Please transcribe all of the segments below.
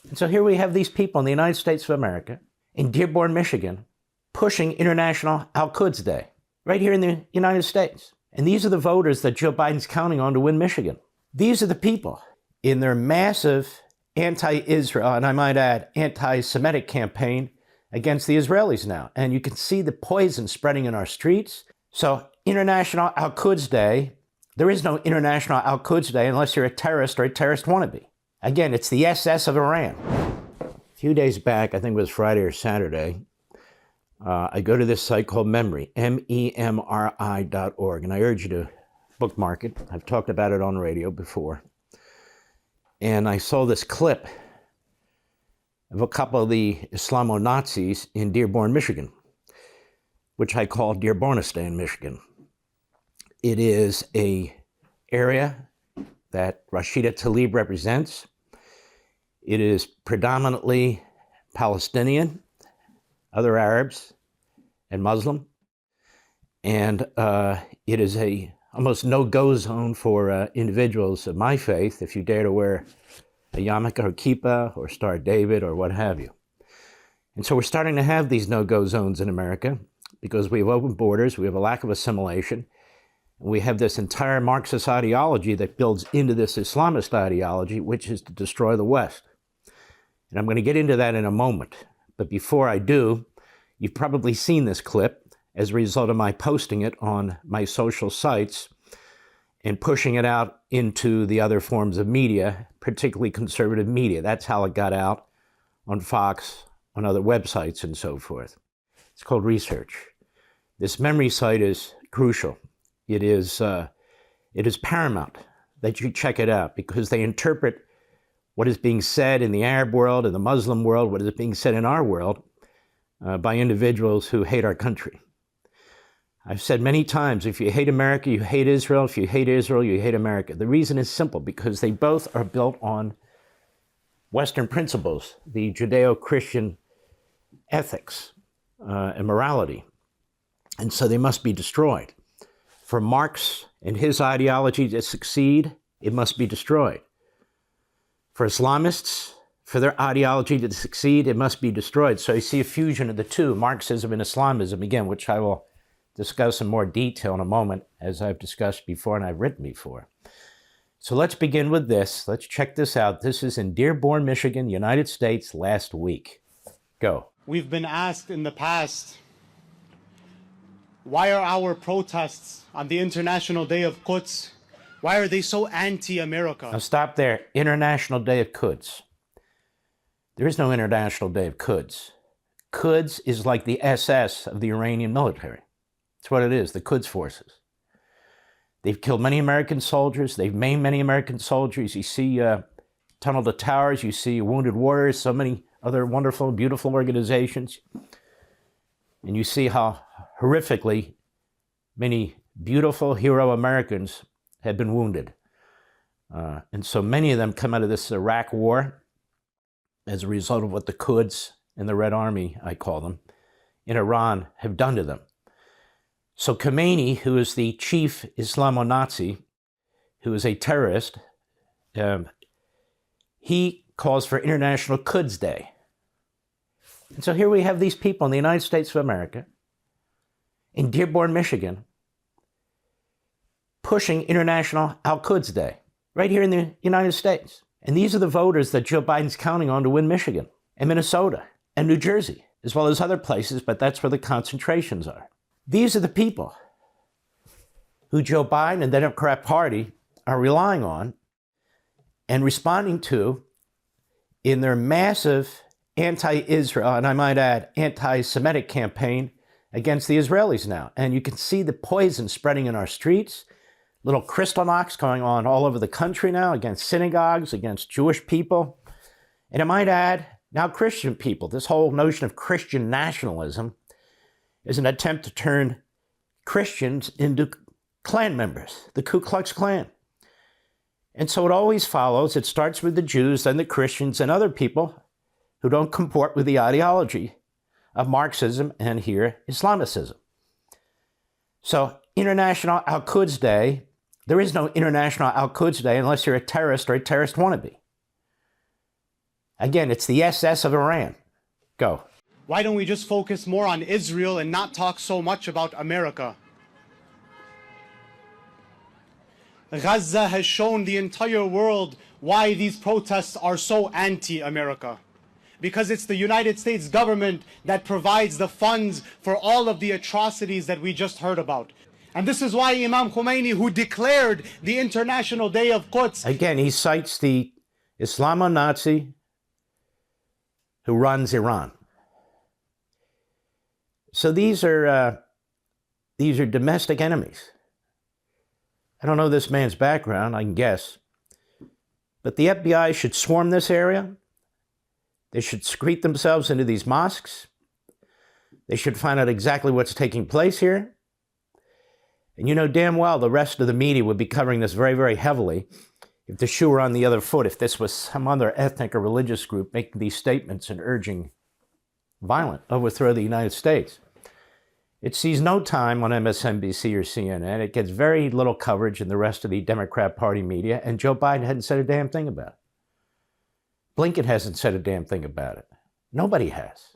And so here we have these people in the United States of America, in Dearborn, Michigan, pushing International Quds Day, right here in the United States. And these are the voters that Joe Biden's counting on to win Michigan. These are the people in their massive anti-Israel, and I might add, anti-Semitic campaign against the Israelis now. And you can see the poison spreading in our streets. So International Quds Day, there is no International Quds Day unless you're a terrorist or a terrorist wannabe. Again, it's the SS of Iran. A few days back, I think it was Friday or Saturday, I go to this site called Memri, MEMRI.org, and I urge you to bookmark it. I've talked about it on radio before. And I saw this clip of a couple of the Islamo-Nazis in Dearborn, Michigan, which I call Dearbornistan, Michigan. It is an area that Rashida Tlaib represents. It is predominantly Palestinian, other Arabs, and Muslim. And it is a almost no-go zone for individuals of my faith, if you dare to wear a yarmulke or kippah or Star of David or what have you. And so we're starting to have these no-go zones in America because we have open borders, we have a lack of assimilation, and we have this entire Marxist ideology that builds into this Islamist ideology, which is to destroy the West. And I'm going to get into that in a moment. But before I do, you've probably seen this clip as a result of my posting it on my social sites and pushing it out into the other forms of media, particularly conservative media. That's how it got out on Fox, on other websites, and so forth. It's called research. This Memri site is crucial. It is paramount that you check it out because they interpret what is being said in the Arab world, in the Muslim world, what is being said in our world by individuals who hate our country. I've said many times, if you hate America, you hate Israel. If you hate Israel, you hate America. The reason is simple, because they both are built on Western principles, the Judeo-Christian ethics and morality. And so they must be destroyed. For Marx and his ideology to succeed, it must be destroyed. For Islamists, for their ideology to succeed, it must be destroyed. So you see a fusion of the two, Marxism and Islamism, again, which I will discuss in more detail in a moment, as I've discussed before and I've written before. So let's begin with this. Let's check this out. This is in Dearborn, Michigan, United States, last week. Go. We've been asked in the past, why are our protests on the International Day of Quds, why are they so anti-America? Now stop there. International Day of Quds. There is no International Day of Quds. Quds is like the SS of the Iranian military. That's what it is, the Quds forces. They've killed many American soldiers. They've maimed many American soldiers. You see Tunnel to Towers. You see Wounded Warriors, so many other wonderful, beautiful organizations. And you see how horrifically many beautiful hero Americans have been wounded. And so many of them come out of this Iraq war as a result of what the Quds and the Red Army, I call them, in Iran have done to them. So Khomeini, who is the chief Islamo-Nazi, who is a terrorist, he calls for International Quds Day. And so here we have these people in the United States of America, in Dearborn, Michigan, pushing International Quds Day, right here in the United States. And these are the voters that Joe Biden's counting on to win Michigan, and Minnesota, and New Jersey, as well as other places, but that's where the concentrations are. These are the people who Joe Biden and the Democrat Party are relying on and responding to in their massive anti-Israel, and I might add, anti-Semitic campaign against the Israelis now. And you can see the poison spreading in our streets, little Kristallnachts going on all over the country now against synagogues, against Jewish people. And I might add, now Christian people. This whole notion of Christian nationalism is an attempt to turn Christians into Klan members, the Ku Klux Klan. And so it always follows. It starts with the Jews, then the Christians, and other people who don't comport with the ideology of Marxism and here Islamicism. So International Quds Day, there is no International Quds Day unless you're a terrorist or a terrorist wannabe. Again, it's the SS of Iran. Go. Why don't we just focus more on Israel and not talk so much about America? Gaza has shown the entire world why these protests are so anti-America. Because it's the United States government that provides the funds for all of the atrocities that we just heard about. And this is why Imam Khomeini, who declared the International Day of Quds... Again, he cites the Islamo-Nazi who runs Iran. So these are domestic enemies. I don't know this man's background, I can guess. But the FBI should swarm this area. They should secrete themselves into these mosques. They should find out exactly what's taking place here. And you know damn well the rest of the media would be covering this very, very heavily if the shoe were on the other foot, if this was some other ethnic or religious group making these statements and urging violent overthrow of the United States. It sees no time on MSNBC or CNN. It gets very little coverage in the rest of the Democrat Party media, and Joe Biden hadn't said a damn thing about it. Blinken hasn't said a damn thing about it. Nobody has.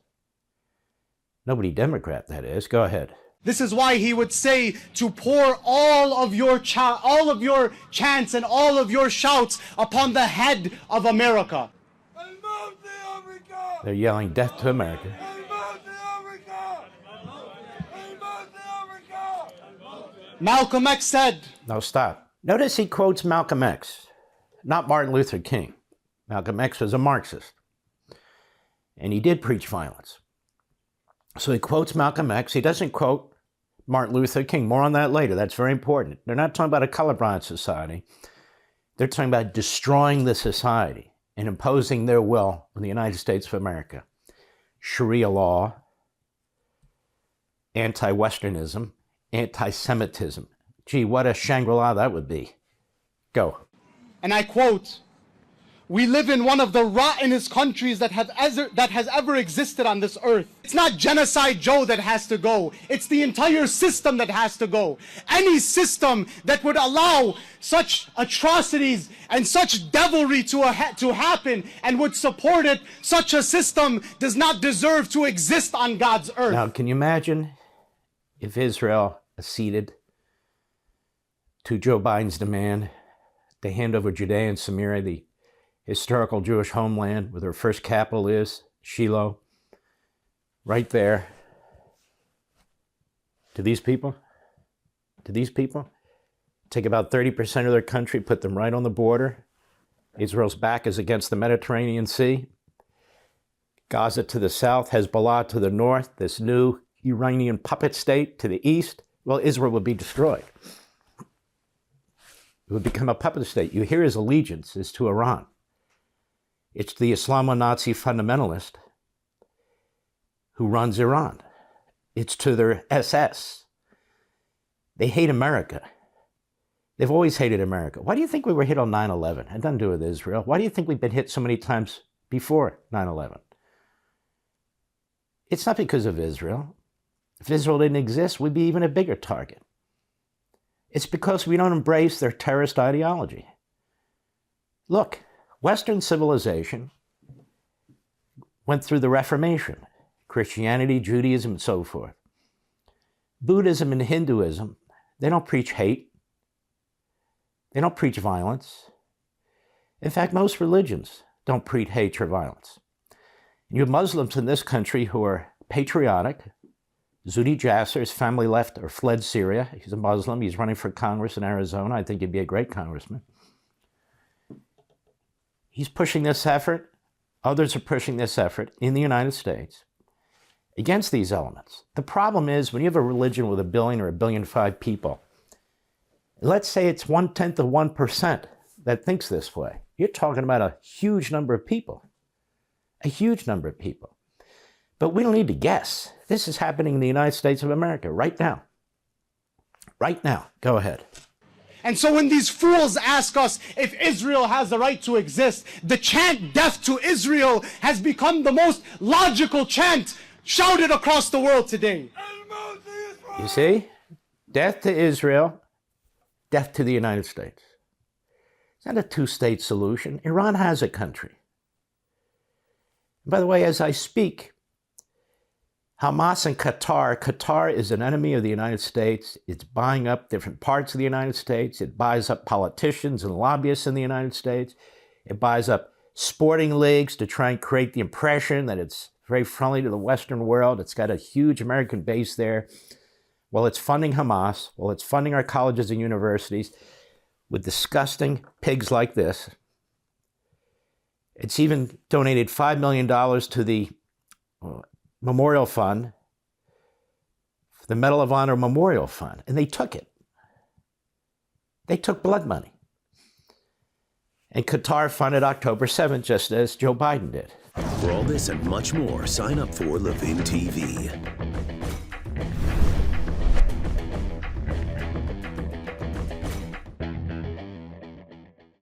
Nobody Democrat, that is. Go ahead. This is why he would say to pour all of your chants and all of your shouts upon the head of America. They're yelling death to America. Malcolm X said... No, stop. Notice he quotes Malcolm X, not Martin Luther King. Malcolm X was a Marxist, and he did preach violence. So he quotes Malcolm X. He doesn't quote Martin Luther King. More on that later. That's very important. They're not talking about a colorblind society. They're talking about destroying the society and imposing their will on the United States of America. Sharia law, anti-Westernism, anti-Semitism. Gee, what a Shangri-La that would be. Go. And I quote, "We live in one of the rottenest countries that has ever existed on this earth. It's not Genocide Joe that has to go. It's the entire system that has to go. Any system that would allow such atrocities and such devilry to happen and would support it, such a system does not deserve to exist on God's earth." Now, can you imagine if Israel acceded to Joe Biden's demand to hand over Judea and Samaria, the historical Jewish homeland where their first capital is, Shiloh, right there, to these people? To these people? Take about 30% of their country, put them right on the border. Israel's back is against the Mediterranean Sea. Gaza to the south, Hezbollah to the north, this new Iranian puppet state to the east. Well, Israel would be destroyed. It would become a puppet state. You hear his allegiance is to Iran. It's the Islamo-Nazi fundamentalist who runs Iran. It's to their SS. They hate America. They've always hated America. Why do you think we were hit on 9/11? It had nothing to do with Israel. Why do you think we've been hit so many times before 9/11? It's not because of Israel. If Israel didn't exist, we'd be even a bigger target. It's because we don't embrace their terrorist ideology. Look, Western civilization went through the Reformation, Christianity, Judaism, and so forth. Buddhism and Hinduism, they don't preach hate. They don't preach violence. In fact, most religions don't preach hate or violence. You have Muslims in this country who are patriotic. Zuhdi Jasser, his family left or fled Syria. He's a Muslim. He's running for Congress in Arizona. I think he'd be a great congressman. He's pushing this effort. Others are pushing this effort in the United States against these elements. The problem is when you have a religion with 1 billion or 1.5 billion people, let's say it's 1/10 of 1% that thinks this way. You're talking about a huge number of people. A huge number of people. But we don't need to guess. This is happening in the United States of America right now. Right now. Go ahead. And so when these fools ask us if Israel has the right to exist, the chant "death to Israel" has become the most logical chant shouted across the world today. You see? Death to Israel, death to the United States. It's not a two-state solution. Iran has a country. By the way, as I speak, Hamas and Qatar is an enemy of the United States. It's buying up different parts of the United States. It buys up politicians and lobbyists in the United States. It buys up sporting leagues to try and create the impression that it's very friendly to the Western world. It's got a huge American base there. Well, it's funding Hamas. Well, it's funding our colleges and universities with disgusting pigs like this. It's even donated $5 million to the Memorial Fund, the Medal of Honor Memorial Fund, and they took it. They took blood money. And Qatar funded October 7th, just as Joe Biden did. For all this and much more, sign up for Levin TV.